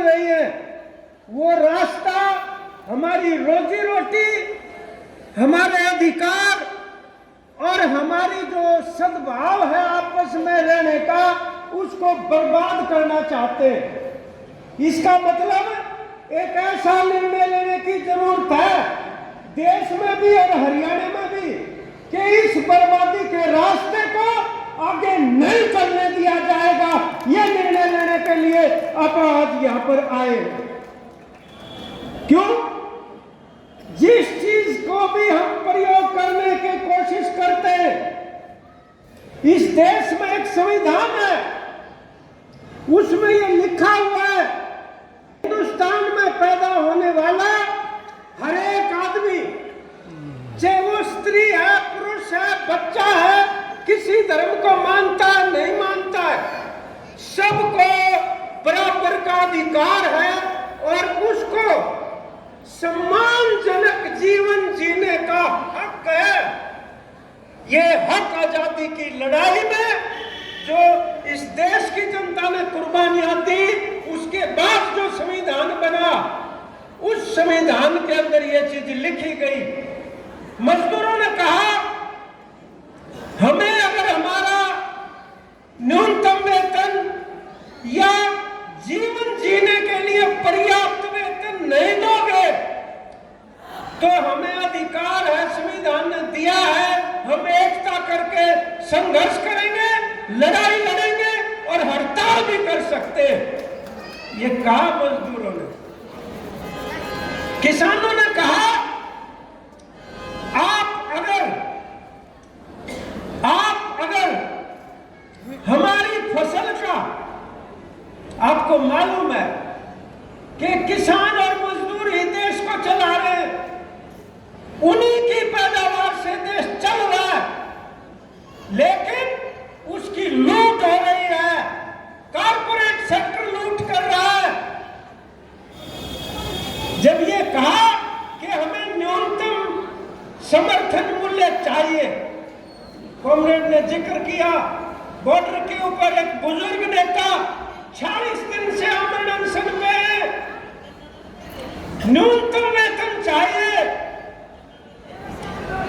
रही है, वो रास्ता हमारी रोजी रोटी, हमारे अधिकार और हमारी जो सद्भाव है आपस में रहने का, उसको बर्बाद करना चाहते हैं। इसका मतलब एक ऐसा निर्णय लेने की जरूरत है देश में भी और हरियाणा में भी कि इस बर्बादी के रास्ते को आगे नहीं चलने दिया जाएगा। यह निर्णय लेने के लिए आप आज यहां पर आए। क्यों? जिस चीज को भी हम प्रयोग करने की कोशिश करते हैं, इस देश में एक संविधान है, उसमें यह लिखा हुआ है हिंदुस्तान में पैदा होने वाला हर एक आदमी, चाहे वो स्त्री है, पुरुष है, बच्चा है, किसी धर्म को मानता है नहीं मानता है, सबको बराबर का अधिकार है और उसको सम्मानजनक जीवन जीने का हक है। ये हक आजादी की लड़ाई में जो इस देश की जनता ने कुर्बानियां दी, उसके बाद जो संविधान बना, उस संविधान के अंदर ये चीज लिखी गई। मजदूरों ने कहा हमें अगर हमारा न्यूनतम वेतन या जीवन जीने के लिए पर्याप्त वेतन नहीं दोगे तो हमें अधिकार है, संविधान ने दिया है, हम एकता करके संघर्ष करेंगे, लड़ाई लड़ेंगे और हड़ताल भी कर सकते हैं। ये कहा मजदूरों ने। किसानों ने कहा अगर हमारी फसल का, आपको मालूम है कि किसान और मजदूर ही देश को चला रहे हैं, उन्हीं की पैदावार से देश चल रहा है, लेकिन उसकी लूट हो रही है, कारपोरेट सेक्टर लूट कर रहा है। जब ये कहा कि हमें न्यूनतम समर्थन मूल्य चाहिए, कॉमरेड ने जिक्र किया बॉर्डर के ऊपर एक बुजुर्ग नेता 40 दिन से अमर अनशन पे, न्यूनतम वेतन चाहिए।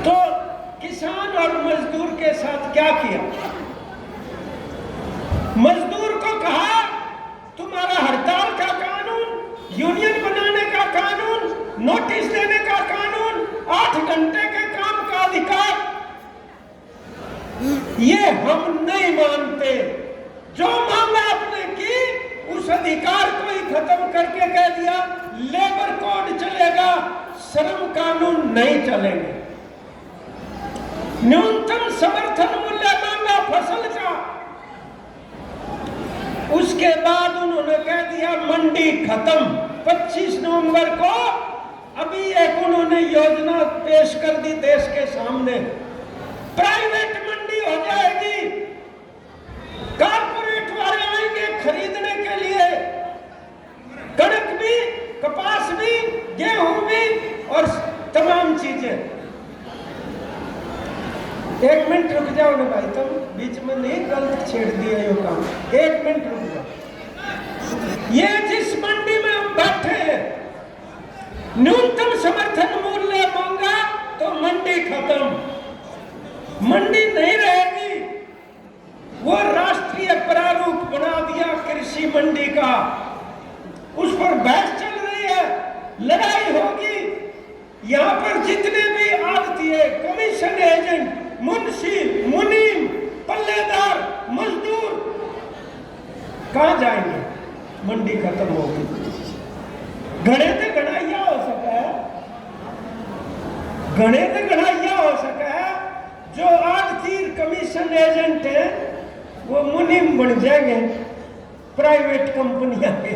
तो किसान और मजदूर के साथ क्या किया? मजदूर को कहा तुम्हारा हड़ताल का कानून, यूनियन बनाने का कानून, नोटिस देने का कानून, 8 घंटे के काम का अधिकार, ये हम नहीं मानते। जो मांग आपने की उस अधिकार को ही खत्म करके कह दिया लेबर कोड चलेगा, श्रम कानून नहीं चलेंगे। न्यूनतम समर्थन मूल्य मांगा फसल का, उसके बाद उन्होंने कह दिया मंडी खत्म। 25 नवंबर को अभी एक उन्होंने योजना पेश कर दी देश के सामने, प्राइवेट मंडी हो जाएगी, कारपोरेट वाले आएंगे खरीदने के लिए, कणक भी, कपास भी, गेहूं भी और तमाम चीजें। एक मिनट रुक जाओ ना भाई, तुम बीच में नहीं गलत छेड़ दिया ये काम, 1 मिनट रुक जाओ। ये जिस मंडी में हम बैठे हैं, न्यूनतम समर्थन मूल्य मांगा तो मंडी खत्म, मंडी नहीं रहेगी। वो राष्ट्रीय प्रारूप बना दिया कृषि मंडी का, उस पर बहस चल रही है, लड़ाई होगी। यहाँ पर जितने भी आड़तिए, कमीशन एजेंट, मुंशी, मुनीम, पल्लेदार, मजदूर कहाँ जाएंगे? मंडी खत्म होगी। घड़े से घड़ाइया हो सका है, घड़े से घड़ाइया हो सका है। जो आड़तीर कमीशन एजेंट है वो मुनीम बन जाएंगे प्राइवेट कंपनियां के,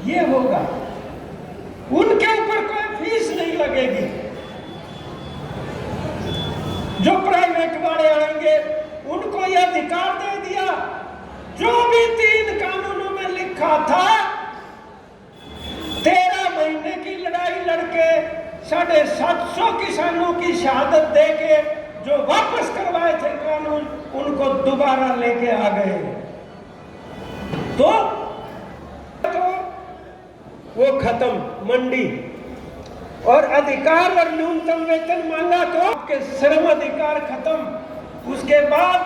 ये होगा। उनके ऊपर कोई फीस नहीं लगेगी। जो प्राइवेट वाले आएंगे उनको यह अधिकार दे दिया, जो भी 3 कानूनों में लिखा था, 13 महीने की लड़ाई लड़के 750 किसानों की शहादत देके जो वापस करवाए थे कानून, उनको दोबारा लेके आ गए। तो वो खत्म, मंडी। और अधिकार और न्यूनतम वेतन मांगा तो आपके श्रम अधिकार खत्म। उसके बाद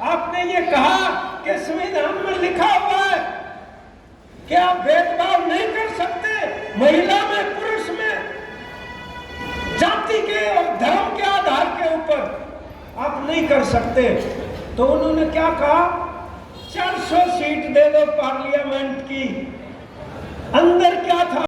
आपने ये कहा कि संविधान में लिखा हुआ है कि आप भेदभाव नहीं कर सकते, महिला में पुरुष में जाति के और धर्म के आधार के ऊपर आप नहीं कर सकते। तो उन्होंने क्या कहा, 400 सीट दे दो पार्लियामेंट की। अंदर क्या था?